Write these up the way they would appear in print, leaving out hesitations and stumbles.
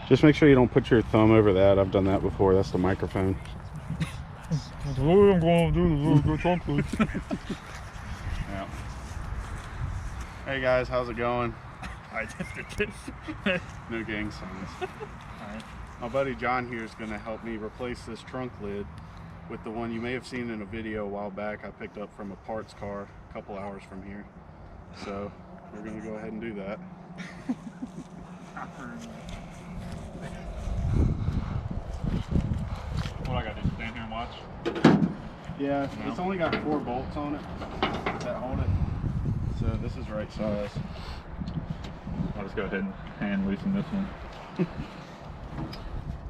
Just make sure you don't put your thumb over that. I've done that before. That's the microphone. That's what I'm going to do. Go trunk lead. Yeah. Hey guys, how's it going? No gang signs. Alright. My buddy John here is going to help me replace this trunk lid with the one you may have seen in a video a while back I picked up from a parts car a couple hours from here. So we're going to go ahead and do that. What I got to do? Stand here and watch? Yeah, No. It's only got 4 bolts on it that hold it. So this is right size. I'll just go ahead and hand loosen this one.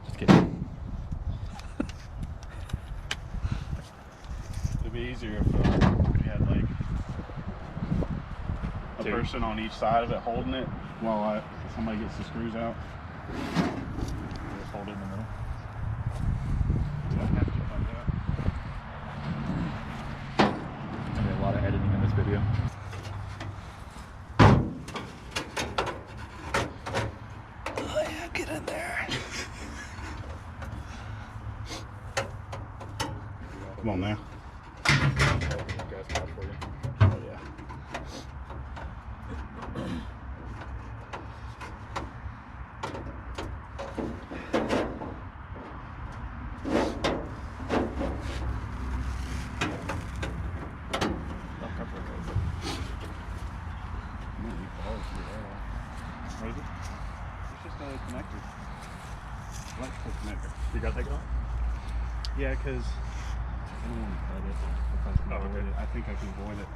Just kidding. It'd be easier if we had like a person on each side of it holding it while somebody gets the screws out. Just hold it in the middle. Yeah, I have to like that. There's gonna be a lot of editing in this video. Oh yeah, get in there. Come on now. Gas patch for you. Oh yeah. What is it? It's just a connector. Electrical connector. You gotta take it off? Yeah, because I don't want to cut it. If I can avoid it, I think I can avoid it.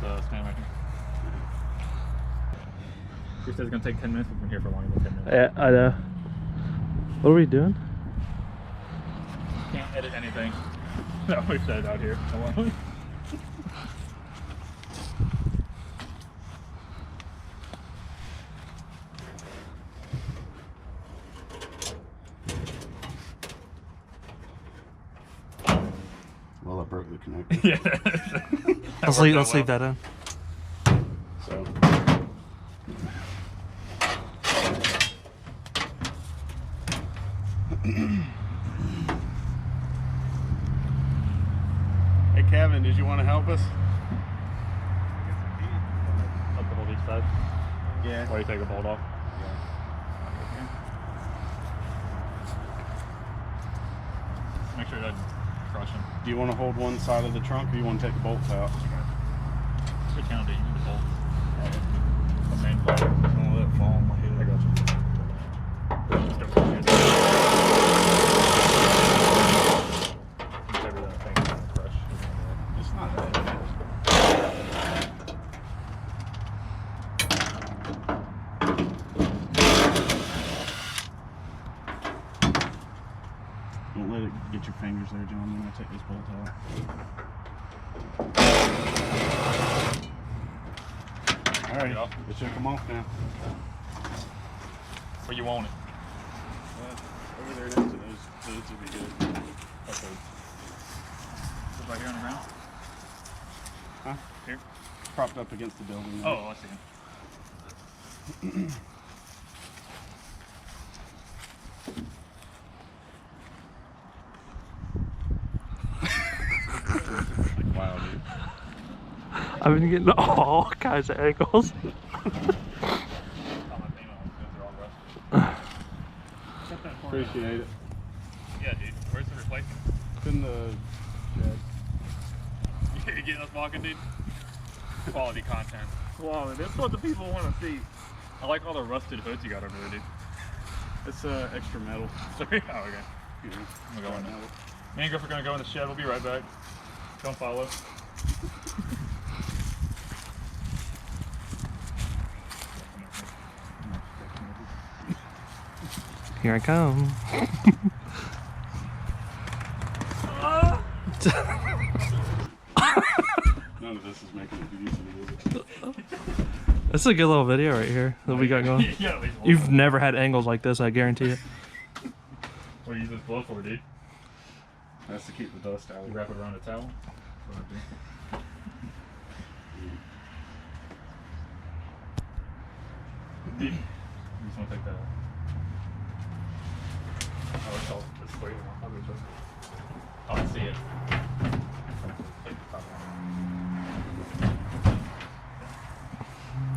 I'll just stand right here. He says it's gonna take 10 minutes. We've been here for longer than 10 minutes. Yeah, I know. What are we doing? Can't edit anything. No, we said out here. Well, I broke the connector. Yeah. Let's leave that in. So. Hey Kevin, did you want to help us? Up the whole each side. Yeah. While you take the bolt off. Make sure it doesn't crush him. Do you want to hold one side of the trunk, or you want to take the bolts out? We can't do you need the bolt. The main part. Don't let it fall on my head. I got you. Just don't push it. Whatever that thing's gonna crush. It's not that bad. Don't let it get your fingers there, John. I'm going to take this bolt out. Alright, it should come off now. Where you want it? Over there next to those hoods would be good. Okay. Is it right here on the ground? Huh? Here? Propped up against the building. Oh, I see. Wow, dude. I've been getting all kinds of angles. Appreciate it. Yeah, dude. Where's the replacement? It's in the shed. You getting us walking, dude? Quality content. Quality. That's what the people want to see. I like all the rusted hoods you got over there, dude. It's extra metal. Sorry. Oh, okay. You know, I'm going now. Me and Griff are going to go in the shed. We'll be right back. Don't follow. Here I come. None of this is making it easy, is it? This is a good little video right here that we got going. Yeah, at least one. You've never had angles like this, I guarantee you. What do you use this blow for, dude? That's to keep the dust out. You wrap it around a towel? Dude, just want to take that. Oh, it's all this way. Oh, I see it. Take the top one.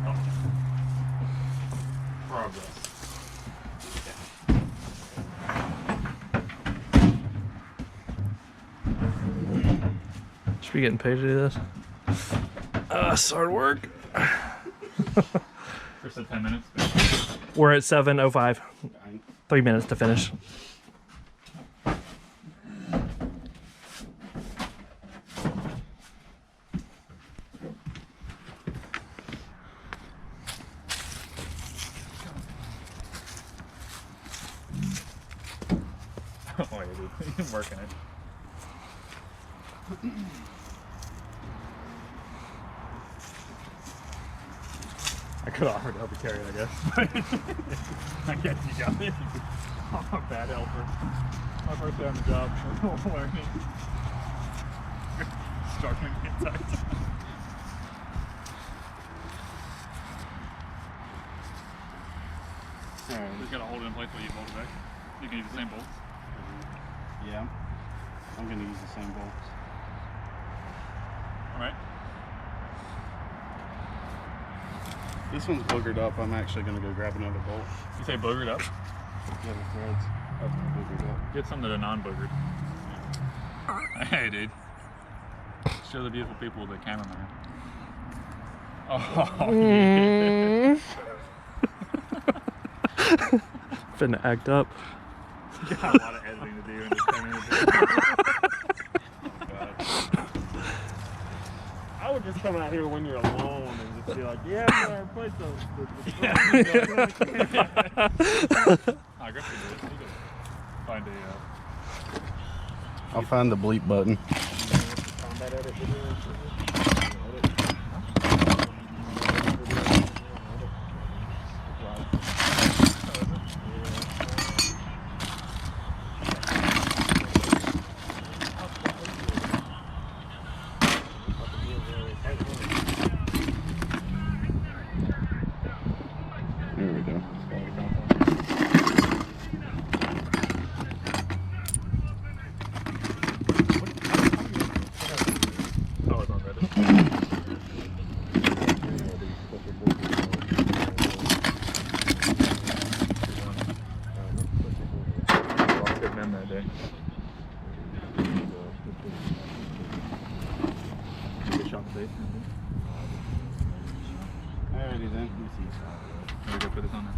Oh. Progress. Should be getting paid to do this. It's hard work. For 10 minutes. We're at 7:05. 3 minutes to finish. Oh, yeah, dude. You're working it. I could have offered to help you carry it, I guess. I guess you got it. I'm a bad helper. My first day on the job, learning. Struggling inside. Alright. Just gotta hold it in place while you hold it back. You can use the same bolts. Yeah. I'm gonna use the same bolts. Alright. This one's boogered up. I'm actually gonna go grab another bolt. You say boogered up? Yeah, the threads. That's boogered up. Get some that are non-boogered. Hey, dude. Show the beautiful people the cameraman. Oh, yeah. Finna act up. You got a lot of editing to do in this 10 minutes. Oh, God. I would just come out here when you're alone and just be like, yeah, I'm gonna replace the I guess you do. You could find a I'll find the bleep button. combat edit video. There we go. Oh, it's on Reddit. Good men that day. Good shot today. Alrighty then. There we go, put this on there.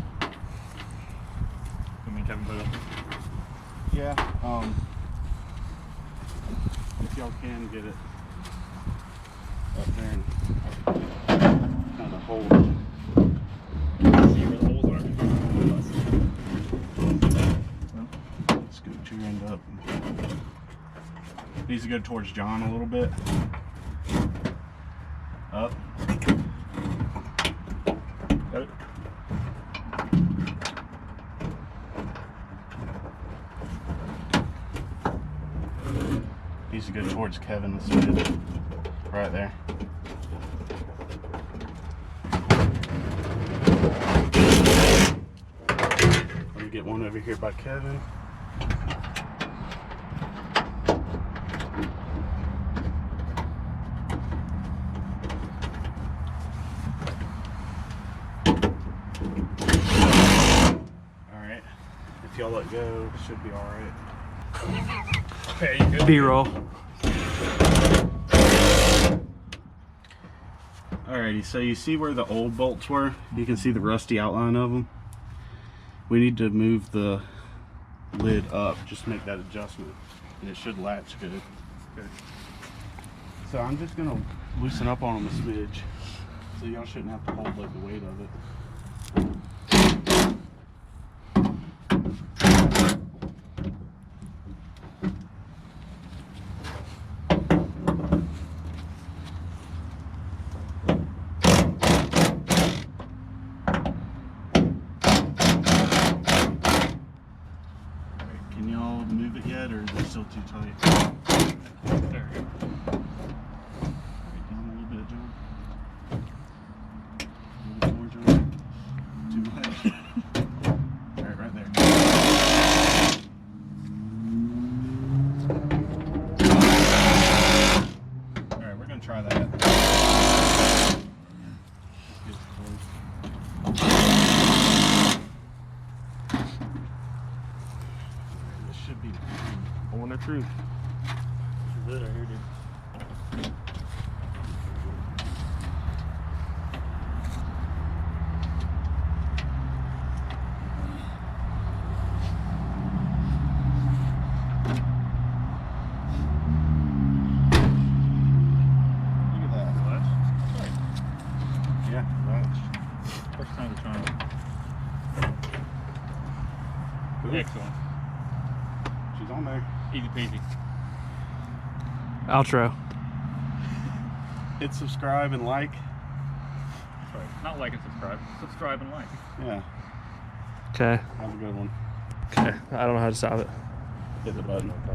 You mean Kevin put it up? Yeah. If y'all can get it up there and kind of hold it. See where the holes are? Scoot your end up. Needs to go towards John a little bit. Up. Got it? Needs to go towards Kevin this way. Right there. Let me get one over here by Kevin. Alright. If y'all let go, it should be alright. Okay, you good? B-roll. Alrighty, so you see where the old bolts were? You can see the rusty outline of them. We need to move the lid up, just make that adjustment, and it should latch good. Good. So I'm just gonna loosen up on them a smidge, so y'all shouldn't have to hold like the weight of it. Can y'all move it yet, or is it still too tight? There we go. Right down a little bit, John. A little bit more, John. Too much. truth. This is it right here, dude. Look at that. Clutch? Yeah, that's First time to try it. Excellent. she's on there. Easy peasy. Outro. Hit subscribe and like. Sorry. Not like and subscribe. Subscribe and like. Yeah, Okay. have a good one. Okay. I don't know how to stop it. Hit the button.